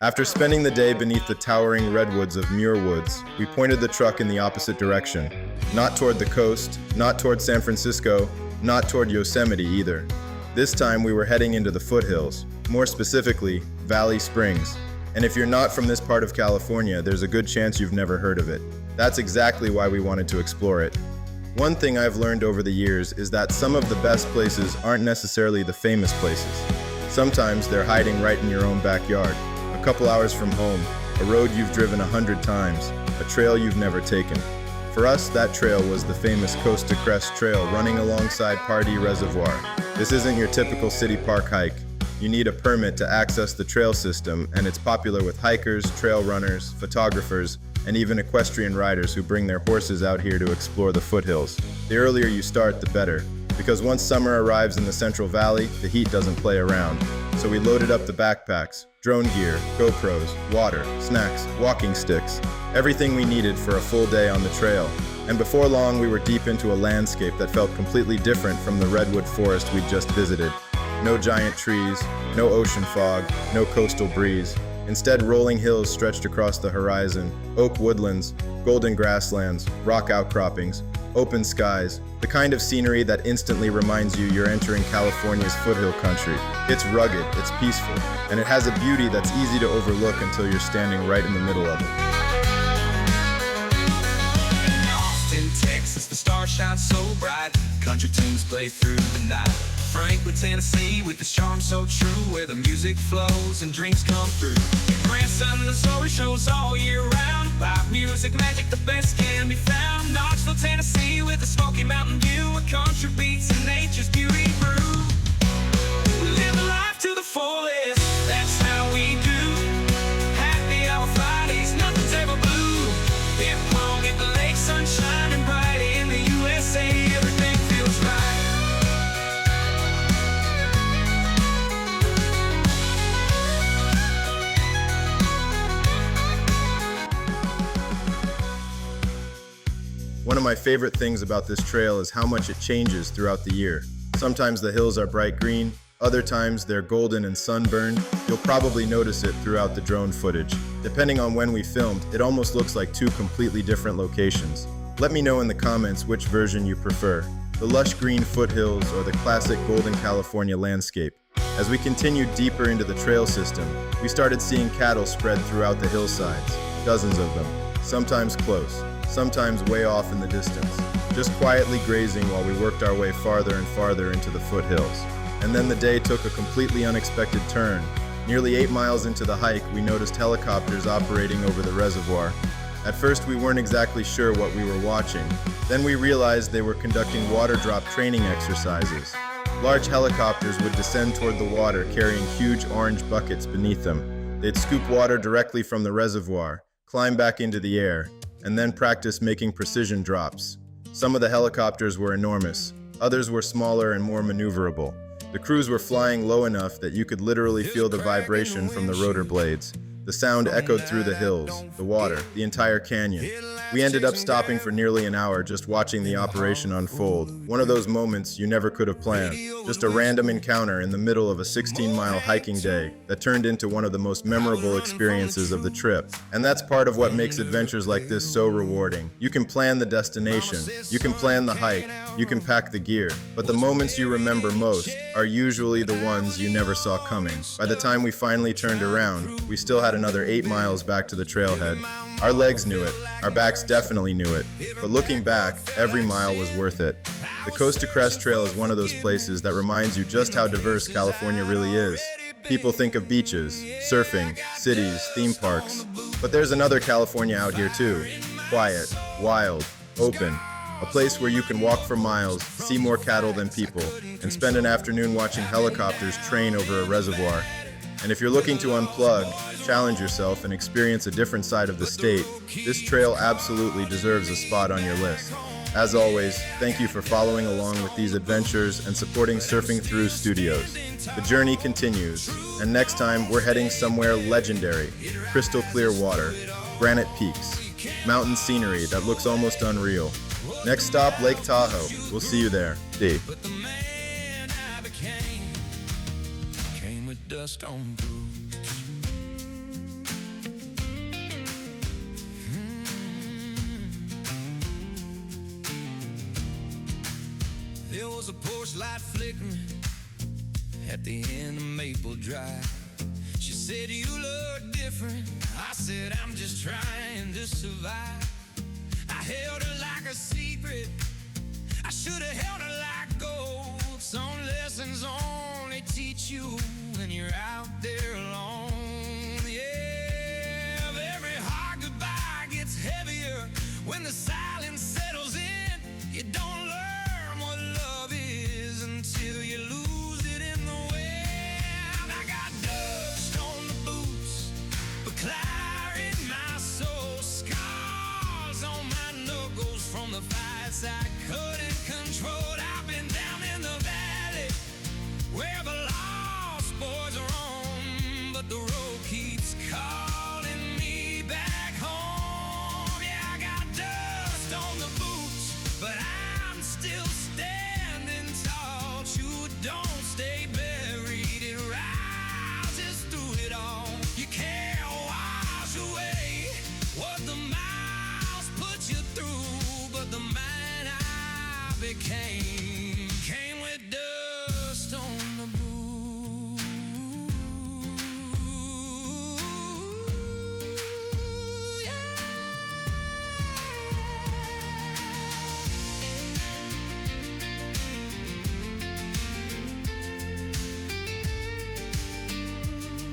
After spending the day beneath the towering redwoods of Muir Woods, we pointed the truck in the opposite direction. Not toward the coast, not toward San Francisco, not toward Yosemite either. This time we were heading into the foothills, more specifically, Valley Springs. And if you're not from this part of California, there's a good chance you've never heard of it. That's exactly why we wanted to explore it. One thing I've learned over the years is that some of the best places aren't necessarily the famous places. Sometimes they're hiding right in your own backyard. A couple hours from home, a road you've driven 100 times, a trail you've never taken. For us, that trail was the famous Coast to Crest Trail running alongside Pardee Reservoir. This isn't your typical city park hike. You need a permit to access the trail system, and it's popular with hikers, trail runners, photographers, and even equestrian riders who bring their horses out here to explore the foothills. The earlier you start, the better, because once summer arrives in the Central Valley, the heat doesn't play around. So we loaded up the backpacks, drone gear, GoPros, water, snacks, walking sticks, everything we needed for a full day on the trail. And before long, we were deep into a landscape that felt completely different from the redwood forest we'd just visited. No giant trees, no ocean fog, no coastal breeze. Instead, rolling hills stretched across the horizon, oak woodlands, golden grasslands, rock outcroppings, open skies, the kind of scenery that instantly reminds you you're entering California's foothill country. It's rugged, it's peaceful, and it has a beauty that's easy to overlook until you're standing right in the middle of it. In Austin, Texas, the stars shine so bright, country tunes play through the night. Franklin, Tennessee, with this charm so true, where the music flows and dreams come through. Grandson, Missouri shows all year round, live music magic, the best can be found. Knoxville, Tennessee, with the Smoky Mountain view, where country beats and nature's beauty brew. We live life to the fullest, that's how we do. Happy hour Fridays, nothing's ever blue. Beer pong at the lake, sun shining bright in the USA, everything feels right. One of my favorite things about this trail is how much it changes throughout the year. Sometimes the hills are bright green, other times they're golden and sunburned. You'll probably notice it throughout the drone footage. Depending on when we filmed, it almost looks like two completely different locations. Let me know in the comments which version you prefer, the lush green foothills or the classic golden California landscape. As we continued deeper into the trail system, we started seeing cattle spread throughout the hillsides, dozens of them, sometimes close, sometimes way off in the distance, just quietly grazing while we worked our way farther and farther into the foothills. And then the day took a completely unexpected turn. Nearly 8 miles into the hike, we noticed helicopters operating over the reservoir. At first, we weren't exactly sure what we were watching. Then we realized they were conducting water drop training exercises. Large helicopters would descend toward the water carrying huge orange buckets beneath them. They'd scoop water directly from the reservoir, climb back into the air, and then practice making precision drops. Some of the helicopters were enormous, others were smaller and more maneuverable. The crews were flying low enough that you could literally feel the vibration from the rotor blades. The sound echoed through the hills, the water, the entire canyon. We ended up stopping for nearly an hour just watching the operation unfold. One of those moments you never could have planned. Just a random encounter in the middle of a 16-mile hiking day that turned into one of the most memorable experiences of the trip. And that's part of what makes adventures like this so rewarding. You can plan the destination, you can plan the hike, you can pack the gear, but the moments you remember most are usually the ones you never saw coming. By the time we finally turned around, we still had another 8 miles back to the trailhead. Our legs knew it, our backs definitely knew it, but looking back, every mile was worth it. The Coast to Crest Trail is one of those places that reminds you just how diverse California really is. People think of beaches, surfing, cities, theme parks, but there's another California out here too. Quiet, wild, open, a place where you can walk for miles, see more cattle than people, and spend an afternoon watching helicopters train over a reservoir. And if you're looking to unplug, challenge yourself, and experience a different side of the state, this trail absolutely deserves a spot on your list. As always, thank you for following along with these adventures and supporting Surfing Thru Studios. The journey continues, and next time we're heading somewhere legendary, crystal clear water, granite peaks, mountain scenery that looks almost unreal. Next stop, Lake Tahoe. We'll see you there. D. Came with dust on proof. was a porch light flickering at the end of Maple Drive. She said, you look different. I said, I'm just trying to survive. I held her like a secret. I should have held her like gold. Some lessons only teach you when you're out there alone. Yeah, every hard goodbye gets heavier when the silence settles in. You don't learn what love is until you lose it in the wind. I got dust on the boots, but clear in my soul. Scars on my knuckles from the fights I couldn't control. I've been down in the valley where the lost boys roam, but the road keeps calling me back home. Yeah, I got dust on the boots, but I'm still standing tall. True, don't stay buried, it rises through it all. You can't wash away what the miles put you through, but the man I became